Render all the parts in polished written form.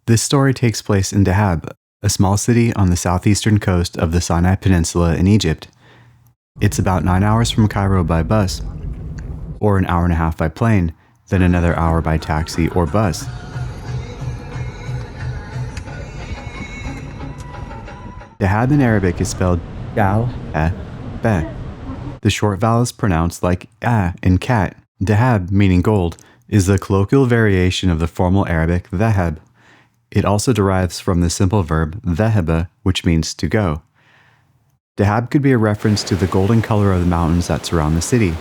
This story takes place in Dahab, a small city on the southeastern coast of the Sinai Peninsula in Egypt. It's about 9 hours from Cairo by bus, or an hour and a half by plane, then another hour by taxi or bus. Dahab in Arabic is spelled Dal-E-Be. The short vowel is pronounced like A in cat. Dahab, meaning gold, is the colloquial variation of the formal Arabic dhahab. It also derives from the simple verb dhahaba, which means to go. Dahab could be a reference to the golden color of the mountains that surround the city,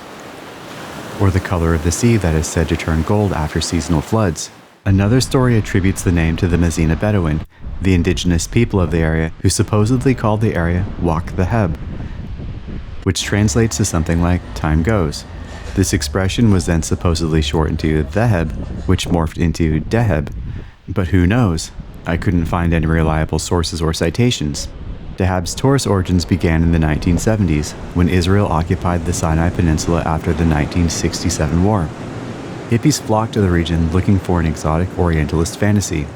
or the color of the sea that is said to turn gold after seasonal floods. Another story attributes the name to the Mazina Bedouin, the indigenous people of the area who supposedly called the area Waq Dahab, which translates to something like time goes. This expression was then supposedly shortened to Dahab, which morphed into Dahab. But who knows? I couldn't find any reliable sources or citations. Dahab's tourist origins began in the 1970s, when Israel occupied the Sinai Peninsula after the 1967 war. Hippies flocked to the region looking for an exotic Orientalist fantasy.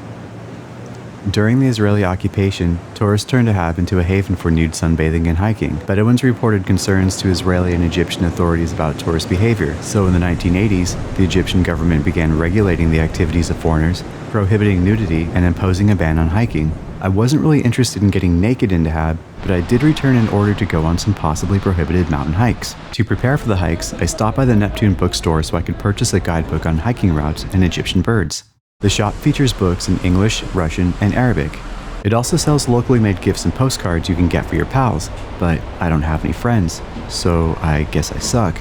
During the Israeli occupation, tourists turned Dahab into a haven for nude sunbathing and hiking. Bedouins reported concerns to Israeli and Egyptian authorities about tourist behavior, so in the 1980s, the Egyptian government began regulating the activities of foreigners, prohibiting nudity, and imposing a ban on hiking. I wasn't really interested in getting naked in Dahab, but I did return in order to go on some possibly prohibited mountain hikes. To prepare for the hikes, I stopped by the Neptune bookstore so I could purchase a guidebook on hiking routes and Egyptian birds. The shop features books in English, Russian, and Arabic. It also sells locally made gifts and postcards you can get for your pals, but I don't have any friends, so I guess I suck.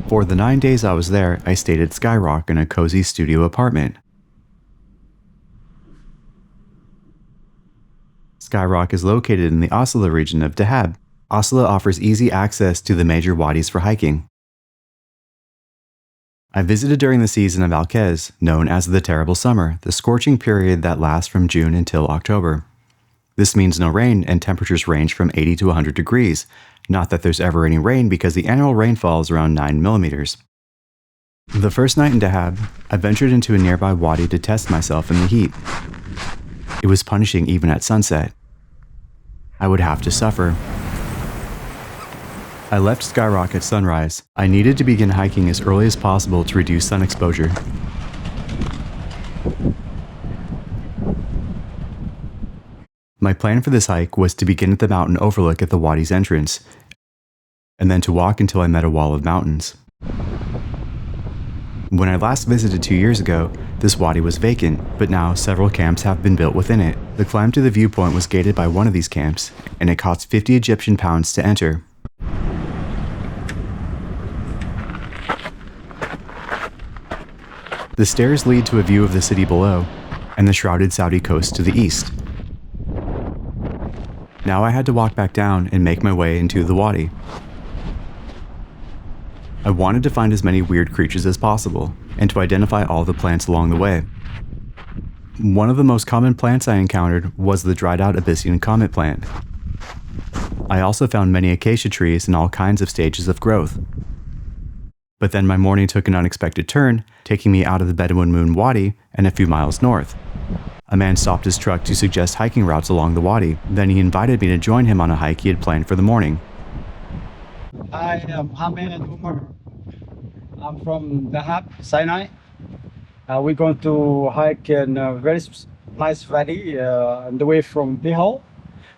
For the 9 days I was there, I stayed at Skyrock in a cozy studio apartment. Skyrock is located in the Asala region of Dahab. Asala offers easy access to the major wadis for hiking. I visited during the season of Al-Kez, known as the terrible summer, the scorching period that lasts from June until October. This means no rain and temperatures range from 80 to 100 degrees. Not that there's ever any rain because the annual rainfall is around 9 millimeters. The first night in Dahab, I ventured into a nearby wadi to test myself in the heat. It was punishing even at sunset. I would have to suffer. I left Skyrock at sunrise. I needed to begin hiking as early as possible to reduce sun exposure. My plan for this hike was to begin at the mountain overlook at the wadi's entrance, and then to walk until I met a wall of mountains. When I last visited 2 years ago, this wadi was vacant, but now several camps have been built within it. The climb to the viewpoint was gated by one of these camps, and it cost 50 Egyptian pounds to enter. The stairs lead to a view of the city below, and the shrouded Saudi coast to the east. Now I had to walk back down and make my way into the wadi. I wanted to find as many weird creatures as possible, and to identify all the plants along the way. One of the most common plants I encountered was the dried out Abyssinian comet plant. I also found many acacia trees in all kinds of stages of growth. But then my morning took an unexpected turn, taking me out of the Bedouin Moon Wadi and a few miles north. A man stopped his truck to suggest hiking routes along the wadi. Then he invited me to join him on a hike he had planned for the morning. Hi, I'm Muhammad and Umar. I'm from Dahab, Sinai. We're going to hike in a very nice valley on the way from Bihal.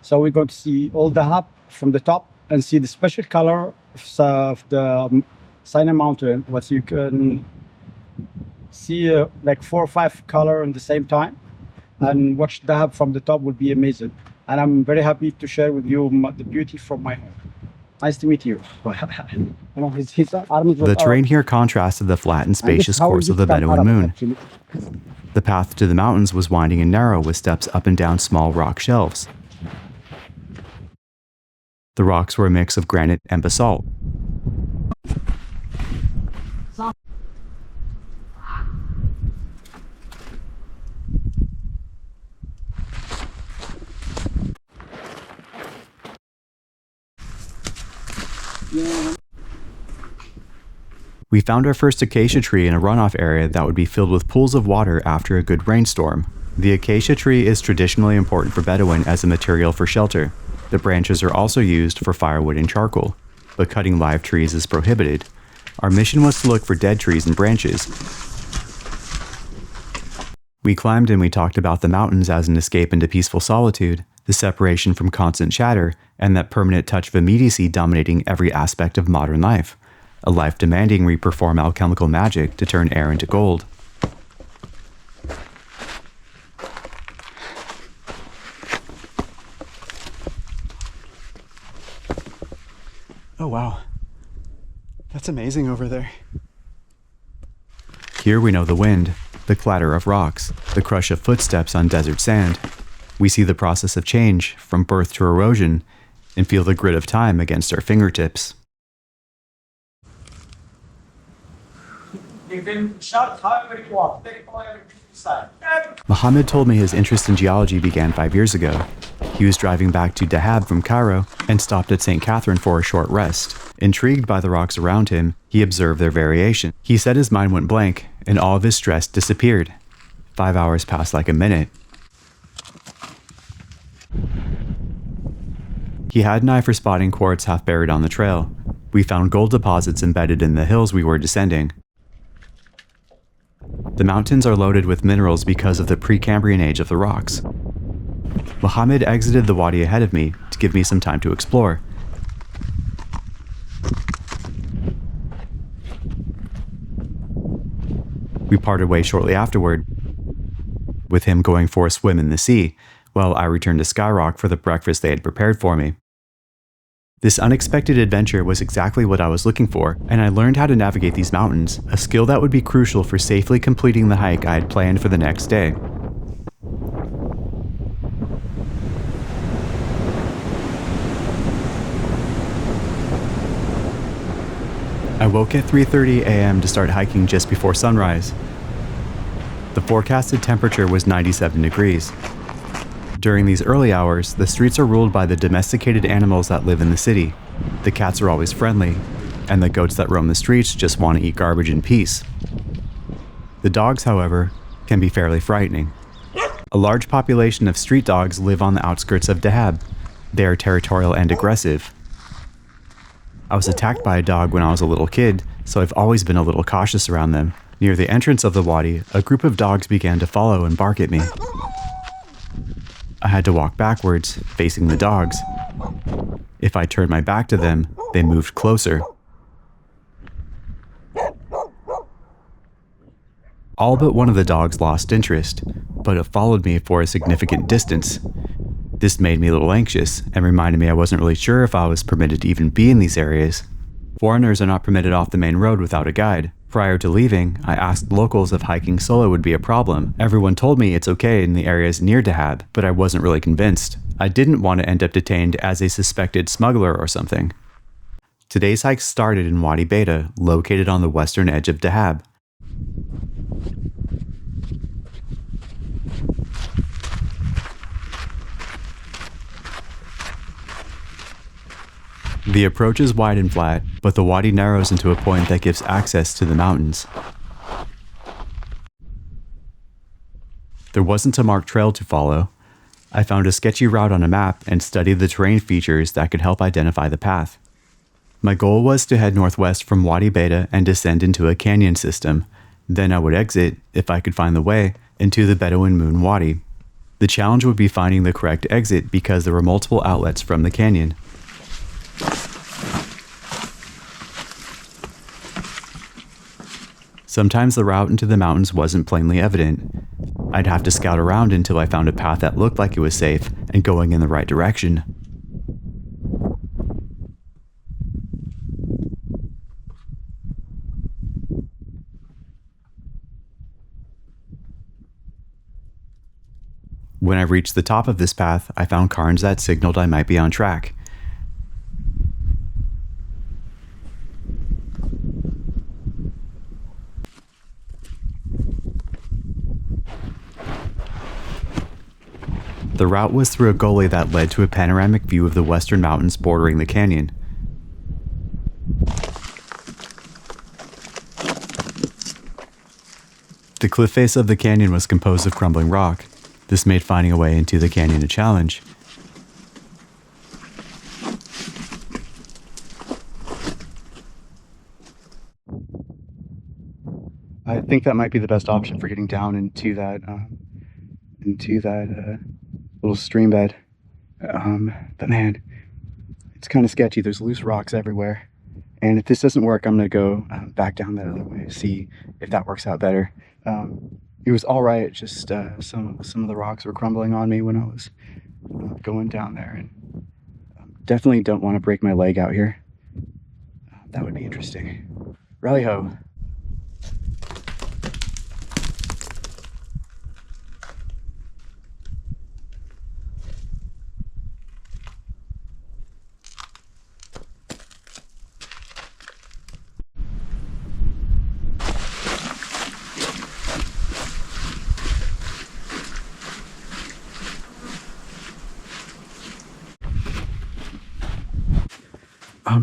So we're going to see all Dahab from the top and see the special color of the Sinai mountain. What you can see like 4 or 5 colors at the same time, and watch Dahab from the top will be amazing. And I'm very happy to share with you the beauty from my home. Nice to meet you. The terrain here contrasted the flat and spacious course of the Bedouin Moon. The path to the mountains was winding and narrow with steps up and down small rock shelves. The rocks were a mix of granite and basalt. We found our first acacia tree in a runoff area that would be filled with pools of water after a good rainstorm. The acacia tree is traditionally important for Bedouin as a material for shelter. The branches are also used for firewood and charcoal, but cutting live trees is prohibited. Our mission was to look for dead trees and branches. We climbed and we talked about the mountains as an escape into peaceful solitude, the separation from constant chatter, and that permanent touch of immediacy dominating every aspect of modern life. A life demanding we perform alchemical magic to turn air into gold. Oh wow, that's amazing over there. Here we know the wind, the clatter of rocks, the crush of footsteps on desert sand. We see the process of change from birth to erosion and feel the grit of time against our fingertips. Muhammad told me his interest in geology began 5 years ago. He was driving back to Dahab from Cairo and stopped at St. Catherine for a short rest. Intrigued by the rocks around him, he observed their variation. He said his mind went blank and all of his stress disappeared. 5 hours passed like a minute. He had an eye for spotting quartz half buried on the trail. We found gold deposits embedded in the hills we were descending. The mountains are loaded with minerals because of the Precambrian age of the rocks. Muhammad exited the wadi ahead of me to give me some time to explore. We parted ways shortly afterward, with him going for a swim in the sea, while I returned to Skyrock for the breakfast they had prepared for me. This unexpected adventure was exactly what I was looking for, and I learned how to navigate these mountains, a skill that would be crucial for safely completing the hike I had planned for the next day. I woke at 3:30 a.m. to start hiking just before sunrise. The forecasted temperature was 97 degrees. During these early hours, the streets are ruled by the domesticated animals that live in the city. The cats are always friendly, and the goats that roam the streets just want to eat garbage in peace. The dogs, however, can be fairly frightening. A large population of street dogs live on the outskirts of Dahab. They are territorial and aggressive. I was attacked by a dog when I was a little kid, so I've always been a little cautious around them. Near the entrance of the wadi, a group of dogs began to follow and bark at me. I had to walk backwards, facing the dogs. If I turned my back to them, they moved closer. All but one of the dogs lost interest, but it followed me for a significant distance. This made me a little anxious and reminded me I wasn't really sure if I was permitted to even be in these areas. Foreigners are not permitted off the main road without a guide. Prior to leaving, I asked locals if hiking solo would be a problem. Everyone told me it's okay in the areas near Dahab, but I wasn't really convinced. I didn't want to end up detained as a suspected smuggler or something. Today's hike started in Wadi Beta, located on the western edge of Dahab. The approach is wide and flat, but the wadi narrows into a point that gives access to the mountains. There wasn't a marked trail to follow. I found a sketchy route on a map and studied the terrain features that could help identify the path. My goal was to head northwest from Wadi Beta and descend into a canyon system. Then I would exit, if I could find the way, into the Bedouin Moon Wadi. The challenge would be finding the correct exit because there were multiple outlets from the canyon. Sometimes the route into the mountains wasn't plainly evident. I'd have to scout around until I found a path that looked like it was safe and going in the right direction. When I reached the top of this path, I found cairns that signaled I might be on track. The route was through a gully that led to a panoramic view of the western mountains bordering the canyon. The cliff face of the canyon was composed of crumbling rock. This made finding a way into the canyon a challenge. I think that might be the best option for getting down into that little stream bed. But man, it's kind of sketchy. There's loose rocks everywhere. And if this doesn't work, I'm gonna go back down that other way, see if that works out better. It was all right, just some of the rocks were crumbling on me when I was going down there, and definitely don't want to break my leg out here. That would be interesting. Rally ho.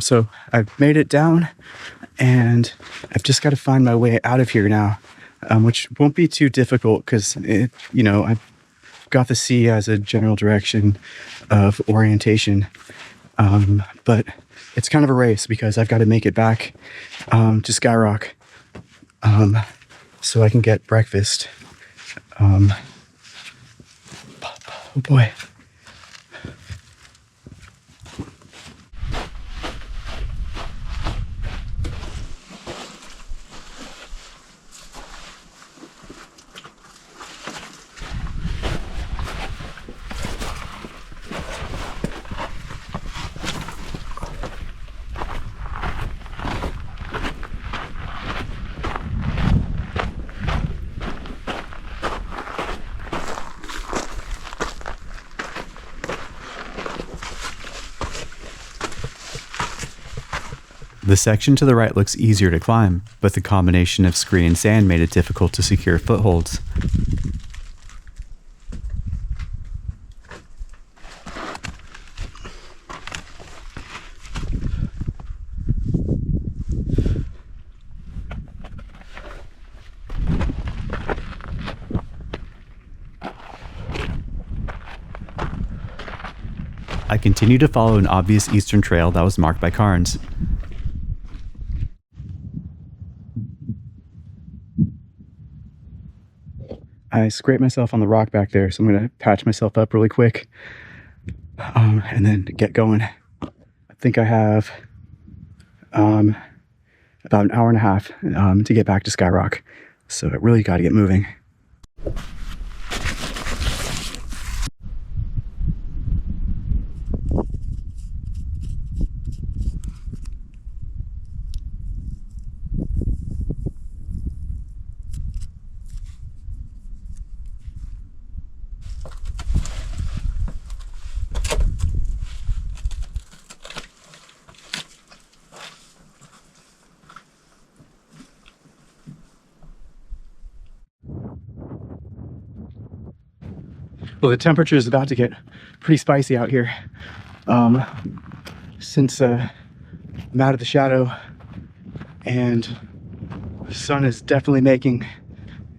So I've made it down, and I've just got to find my way out of here now, which won't be too difficult because I've got the sea as a general direction of orientation, but it's kind of a race because I've got to make it back to Skyrock so I can get breakfast. Oh boy. The section to the right looks easier to climb, but the combination of scree and sand made it difficult to secure footholds. I continued to follow an obvious eastern trail that was marked by cairns. I scraped myself on the rock back there, so I'm going to patch myself up really quick and then get going. I think I have about an hour and a half to get back to Skyrock, so I really got to get moving. Well, the temperature is about to get pretty spicy out here. Since I'm out of the shadow and the sun is definitely making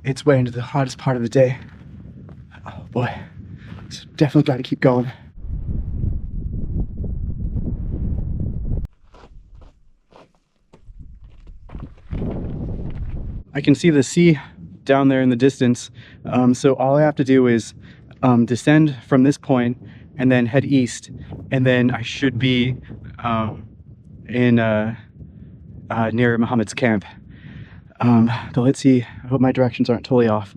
its way into the hottest part of the day. Oh boy, it's definitely got to keep going. I can see the sea down there in the distance, so all I have to do is descend from this point and then head east, and then I should be near Muhammad's camp. Though let's see, I hope my directions aren't totally off.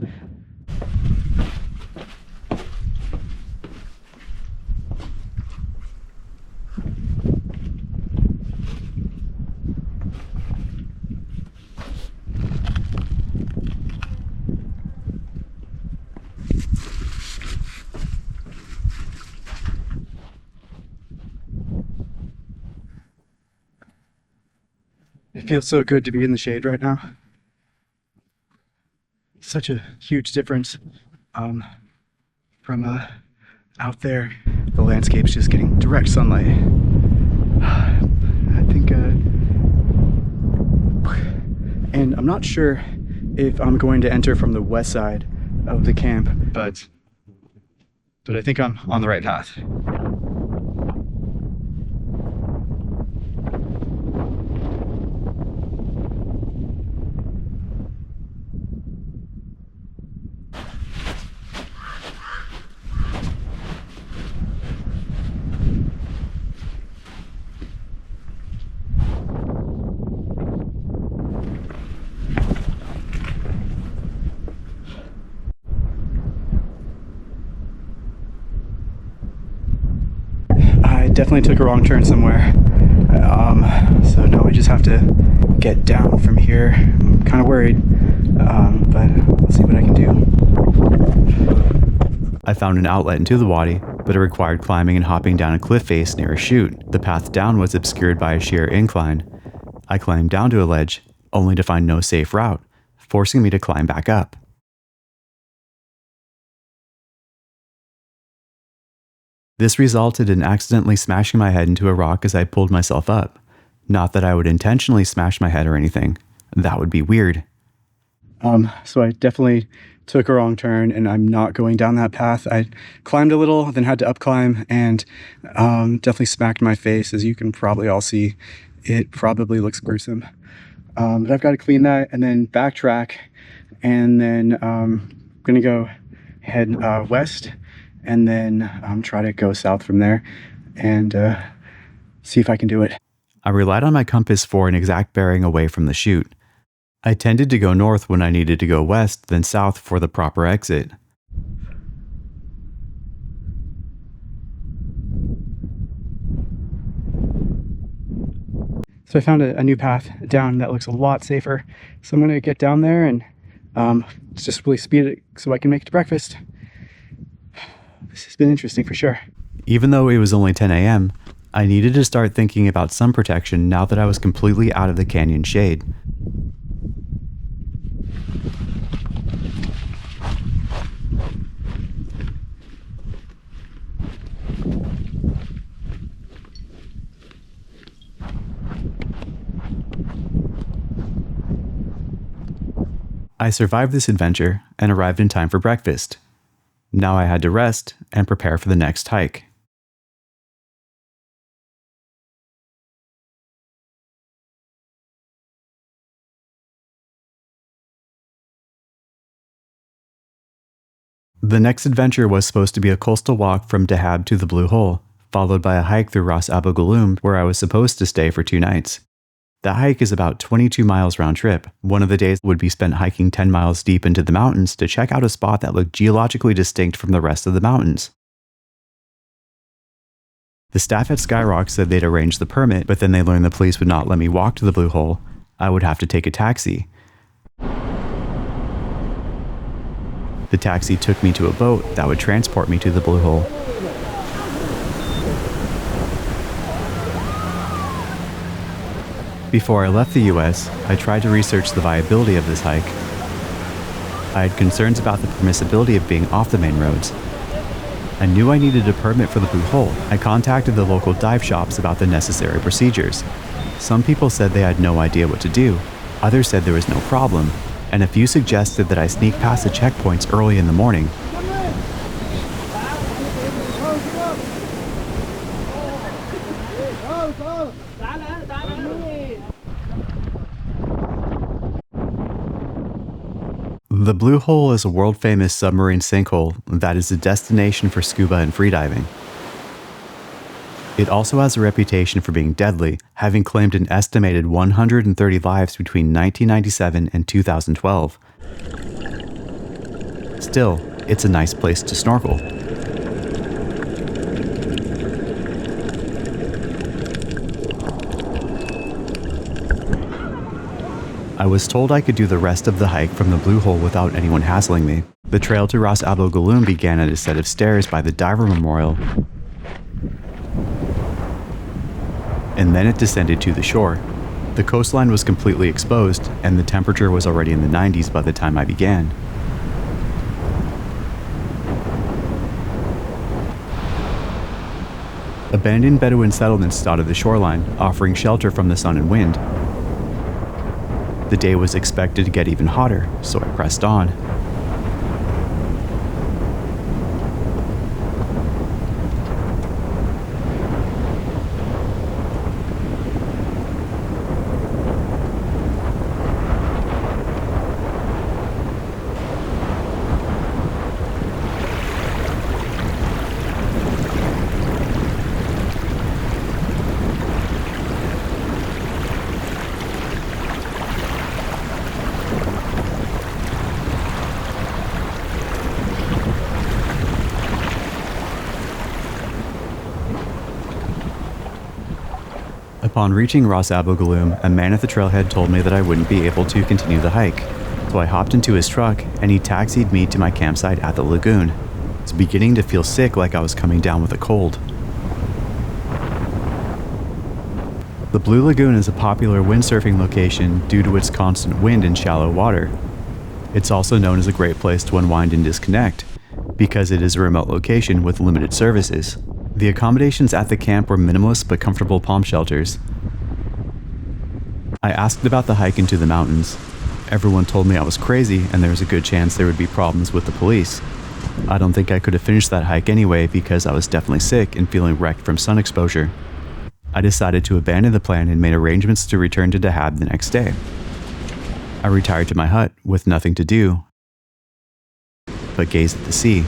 It feels so good to be in the shade right now. Such a huge difference from out there. The landscape's just getting direct sunlight. I think, and I'm not sure if I'm going to enter from the west side of the camp, but but I think I'm on the right path. I definitely took a wrong turn somewhere. So now we just have to get down from here. I'm kind of worried, but I'll see what I can do. I found an outlet into the wadi, but it required climbing and hopping down a cliff face near a chute. The path down was obscured by a sheer incline. I climbed down to a ledge, only to find no safe route, forcing me to climb back up. This resulted in accidentally smashing my head into a rock as I pulled myself up. Not that I would intentionally smash my head or anything. That would be weird. So I definitely took a wrong turn, and I'm not going down that path. I climbed a little, then had to up climb, and definitely smacked my face. As you can probably all see, it probably looks gruesome. But I've got to clean that and then backtrack, and then I'm gonna go head west, and then try to go south from there and see if I can do it. I relied on my compass for an exact bearing away from the chute. I tended to go north when I needed to go west, then south for the proper exit. So I found a new path down that looks a lot safer. So I'm gonna get down there and just really speed it so I can make it to breakfast. This has been interesting for sure. Even though it was only 10 a.m., I needed to start thinking about sun protection now that I was completely out of the canyon shade. I survived this adventure and arrived in time for breakfast. Now I had to rest and prepare for the next hike. The next adventure was supposed to be a coastal walk from Dahab to the Blue Hole, followed by a hike through Ras Abu Ghulum, where I was supposed to stay for 2 nights. That hike is about 22 miles round trip. One of the days would be spent hiking 10 miles deep into the mountains to check out a spot that looked geologically distinct from the rest of the mountains. The staff at Skyrock said they'd arranged the permit, but then they learned the police would not let me walk to the Blue Hole. I would have to take a taxi. The taxi took me to a boat that would transport me to the Blue Hole. Before I left the US, I tried to research the viability of this hike. I had concerns about the permissibility of being off the main roads. I knew I needed a permit for the Blue Hole. I contacted the local dive shops about the necessary procedures. Some people said they had no idea what to do. Others said there was no problem. And a few suggested that I sneak past the checkpoints early in the morning. The Blue Hole is a world-famous submarine sinkhole that is a destination for scuba and freediving. It also has a reputation for being deadly, having claimed an estimated 130 lives between 1997 and 2012. Still, it's a nice place to snorkel. I was told I could do the rest of the hike from the Blue Hole without anyone hassling me. The trail to Ras Abu Ghulum began at a set of stairs by the diver memorial, and then it descended to the shore. The coastline was completely exposed, and the temperature was already in the 90s by the time I began. Abandoned Bedouin settlements dotted the shoreline, offering shelter from the sun and wind. The day was expected to get even hotter, so I pressed on. Upon reaching Ras Abu Ghaloum, a man at the trailhead told me that I wouldn't be able to continue the hike. So I hopped into his truck and he taxied me to my campsite at the lagoon. I was beginning to feel sick, like I was coming down with a cold. The Blue Lagoon is a popular windsurfing location due to its constant wind and shallow water. It's also known as a great place to unwind and disconnect, because it is a remote location with limited services. The accommodations at the camp were minimalist but comfortable palm shelters. I asked about the hike into the mountains. Everyone told me I was crazy and there was a good chance there would be problems with the police. I don't think I could have finished that hike anyway because I was definitely sick and feeling wrecked from sun exposure. I decided to abandon the plan and made arrangements to return to Dahab the next day. I retired to my hut with nothing to do but gaze at the sea.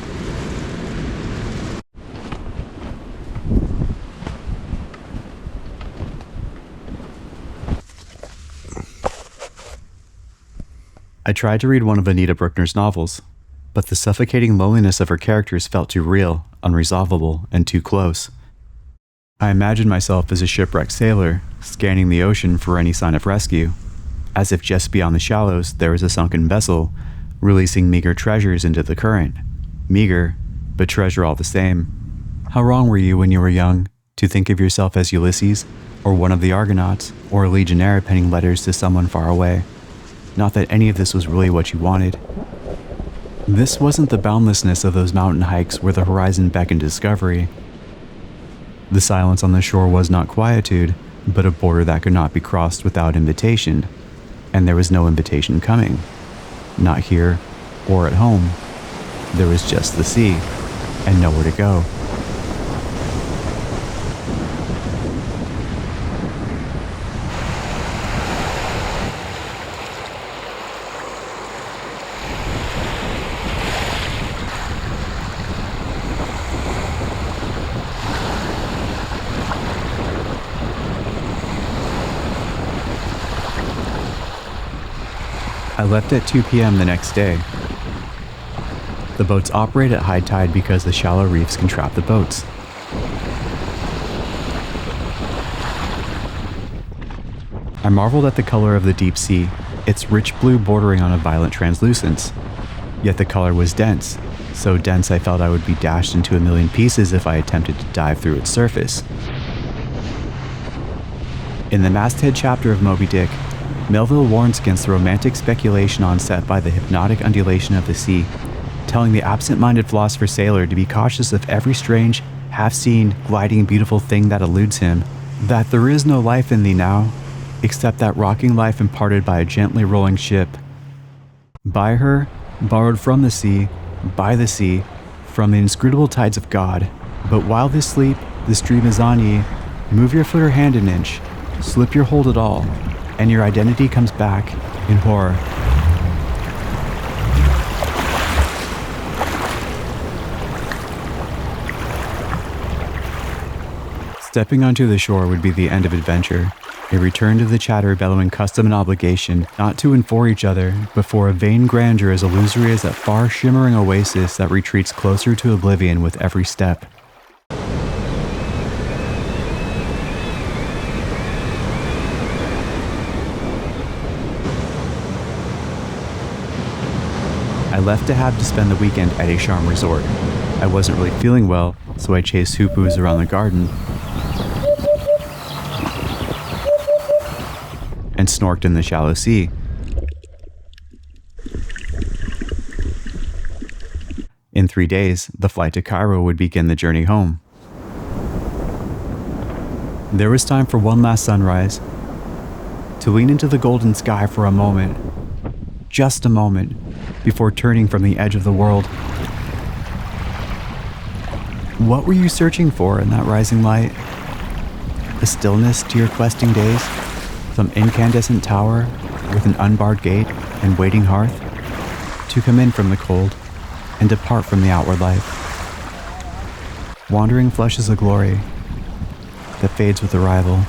I tried to read one of Anita Bruckner's novels, but the suffocating loneliness of her characters felt too real, unresolvable, and too close. I imagined myself as a shipwrecked sailor, scanning the ocean for any sign of rescue, as if just beyond the shallows there was a sunken vessel, releasing meager treasures into the current. Meager, but treasure all the same. How wrong were you when you were young, to think of yourself as Ulysses, or one of the Argonauts, or a legionnaire penning letters to someone far away? Not that any of this was really what you wanted. This wasn't the boundlessness of those mountain hikes where the horizon beckoned discovery. The silence on the shore was not quietude, but a border that could not be crossed without invitation. And there was no invitation coming. Not here or at home. There was just the sea, and nowhere to go. I left at 2 p.m. the next day. The boats operate at high tide because the shallow reefs can trap the boats. I marveled at the color of the deep sea, its rich blue bordering on a violet translucence. Yet the color was dense, so dense I felt I would be dashed into a million pieces if I attempted to dive through its surface. In the masthead chapter of Moby Dick, Melville warns against the romantic speculation on set by the hypnotic undulation of the sea, telling the absent-minded philosopher sailor to be cautious of every strange, half-seen, gliding beautiful thing that eludes him, that there is no life in thee now, except that rocking life imparted by a gently rolling ship. By her, borrowed from the sea, by the sea, from the inscrutable tides of God. But while this sleep, this dream is on ye, move your foot or hand an inch, slip your hold at all, and your identity comes back in horror. Stepping onto the shore would be the end of adventure, a return to the chatter bellowing custom and obligation, not to and for each other, but for a vain grandeur as illusory as that far shimmering oasis that retreats closer to oblivion with every step. I left Dahab to spend the weekend at a charm resort. I wasn't really feeling well, so I chased hoopoes around the garden and snorked in the shallow sea. In 3 days, the flight to Cairo would begin the journey home. There was time for one last sunrise, to lean into the golden sky for a moment, just a moment, before turning from the edge of the world. What were you searching for in that rising light? A stillness to your questing days? Some incandescent tower with an unbarred gate and waiting hearth? To come in from the cold and depart from the outward life. Wandering flushes a glory that fades with arrival.